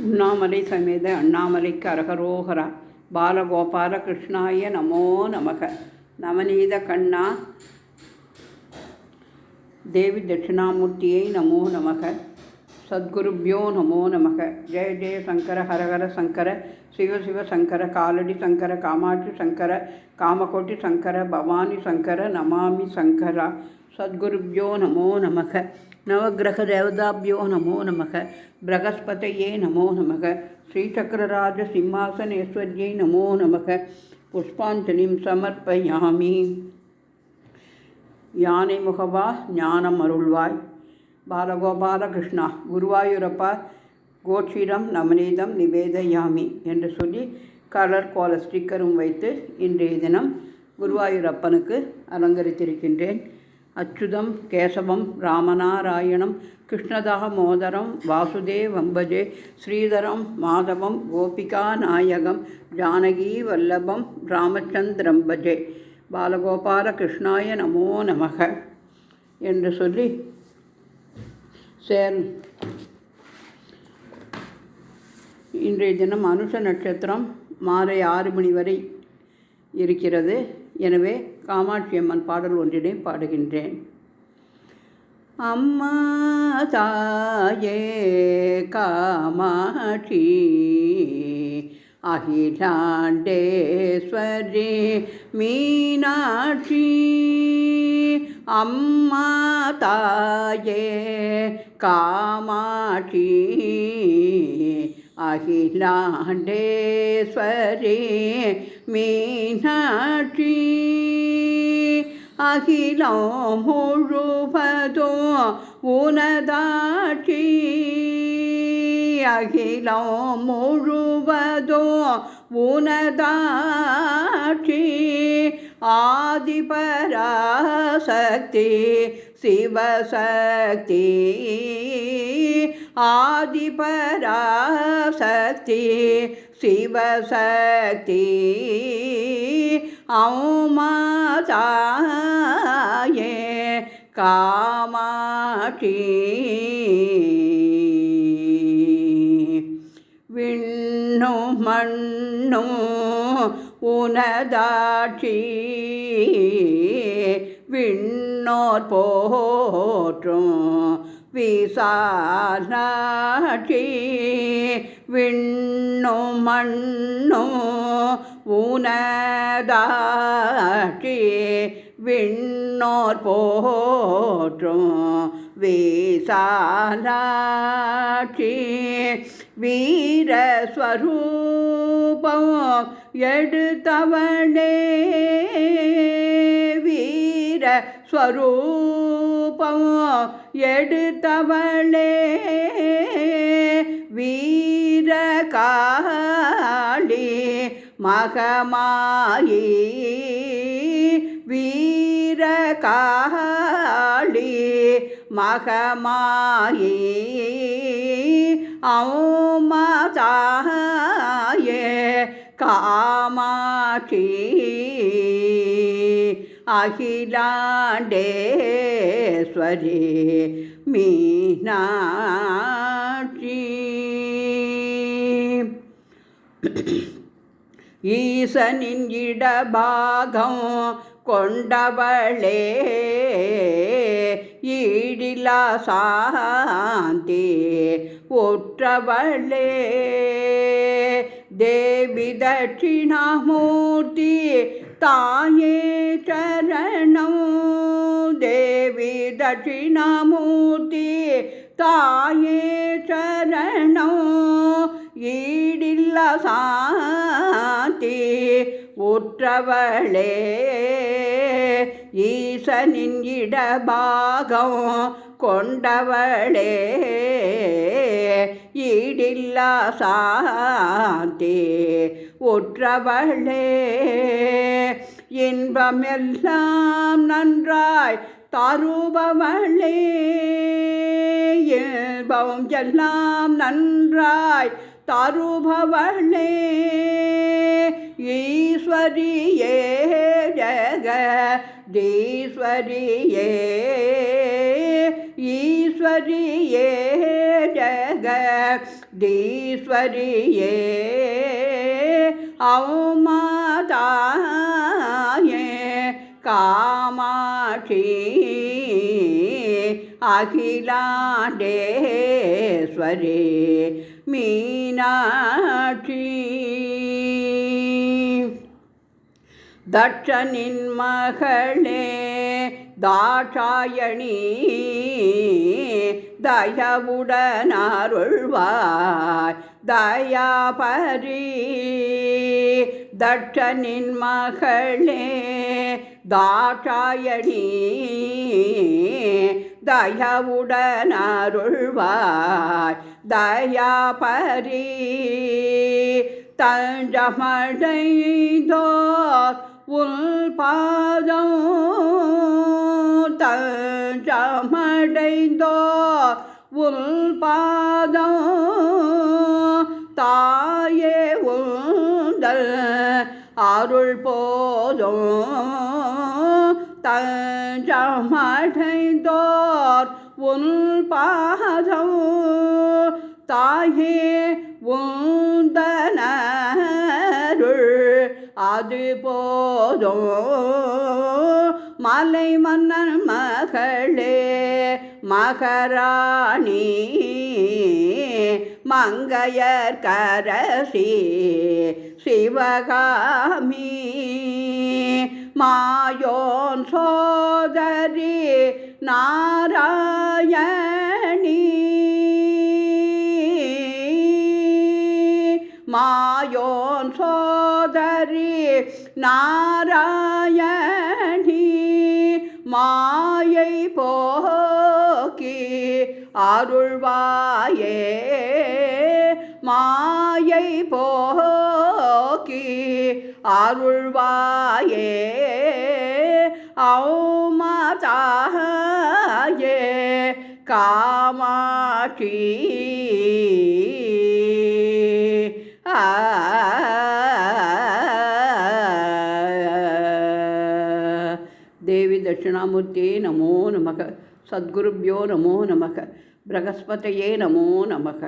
உண்ணாமலை சமேத அண்ணாமலைக்கு அரகரோகரா. பாலகோபால கிருஷ்ணாய நமோ நமக. நவநீத கண்ணா தேவி தட்சிணாமூர்த்தியை நமோ நமக. சத்குருப்யோ நமோ நமக. ஜெய ஜெய சங்கர ஹரஹர சங்கர சிவ சிவ சங்கர காலடி சங்கர காமாட்சி சங்கர காமகோட்டி சங்கர பவானி சங்கர நமாமி சங்கரா. சத்குருப்யோ நமோ நமக. நவகிரக தேவதாபியோ நமோ நமக. பிரகஸ்பதையே நமோ நமக. ஸ்ரீசக்கரராஜ சிம்மாசனேஸ்வரியை நமோ நமக. புஷ்பாஞ்சலிம் சமர்ப்பயாமி. யானை முகவா ஞானம் அருள்வாய் பாலகோபால கிருஷ்ணா. குருவாயூரப்பா கோட்சீரம் நவநீதம் நிவேதயாமி என்று சொல்லி கலர் கோல ஸ்டிக்கரும் வைத்து இன்றைய தினம் குருவாயூரப்பனுக்கு அலங்கரித்திருக்கின்றேன். அச்சுதம் கேசவம் ராமநாராயணம் கிருஷ்ணதாமோதரம் வாசுதேவம் பஜே ஸ்ரீதரம் மாதவம் கோபிகா நாயகம் ஜானகி வல்லபம் ராமச்சந்திரம் பஜே. பாலகோபால கிருஷ்ணாய நமோ நமக என்று சொல்லி இன்றைய தினம் அனுஷ நட்சத்திரம் மாலை 6 மணி வரை இருக்கிறது. எனவே காமாட்சி அம்மன் பாடல் ஒன்றினை பாடுகின்றேன். அம்மா தாயே காமாட்சி அகிலாண்டேஸ்வரி மீனாட்சி. அம்மா தாயே காமாட்சி அகிலாண்டேஸ்வரி மீனாட்சி. அகிலம் முழுவதும் உனதாட்சி. அகிலம் முழுவதும் உனதாட்சி. ஆதிபராசக்தி சிவசக்தி. ஆதிபராசக்தி சிவசக்தி. அம்மா தாயே காமாட்சி. விண்ணும் மண்ணும் உனதாட்சி. விண்ணோர் போற்றும் விசாலாட்சி. விண்ணும் மண்ணும் உனதாட்சி. விண்ணோர் போற்றும் விசாலாட்சி. வீரஸ்வரூபம் எடுத்தவளே. வீரஸ்வரூபம் எடுத்தவளே. வீரகாளி மகமாயி. வீரகாளி மகமாயி. அம்மா தாயே காமாட்சி அகிலாண்டேஸ்வரி மீனாட்சி. ஈசனின் இடபாகம் கொண்டவளே. ஈடிலா சாந்தி ஒற்றவளே. தேவி தட்சிணாமூர்த்தி தாயே சரணம். தேவி தட்சிணாமூர்த்தி தாயே சரணம். ஈடில்ல சாந்தி ஒற்றவளே. ஈசனின் இடபாகம் கொண்டவளே. ஈடில்லா சாந்தி ஒற்றவளே. இன்பமெல்லாம் நன்றாய் தருபவளே. இன்பம் எல்லாம் நன்றாய் தருபவளே. ஈஸ்வரியே ஜெகதீஸ்வரியே. ஈஸ்வரியே ஜெக ஜெகதீஸ்வரியே ஔமாதாயே காமாட்சி அகிலாண்டேஸ்வரி மீனாட்சி தட்சனின் மகளே தாட்சாயணி தயவுடன் அருள்வாய் தயாபரி தட்சனின் மகளே தாட்சாயணி தயவுடன் அருள்வாய் தயாபரி தஞ்சமடைந்தோர் உன் பாதம் தஞ்சமடைந்தோர் உன் பாதம் தாயே உந்தல் அருள் போதும் தஞ்சமடைந்தோர் உன் பாதம் தாயே உந்தனருள் அது போதும் மலை மன்னன் மகளே மகராணி மங்கையர்கரசி சிவகாமி மாயோன் சோதரி நாராயணி மாயோன் சோதரி நாராயணி மாயை போக்கி அருள்வாயே மாயை போக்கி அருள்வாயே ஔமாதாயே காமாட்சி देवी दक्षिणामूर्ते नमो नमः सद्गुरुभ्यो नमो नमः बृहस्पतये नमो नमः।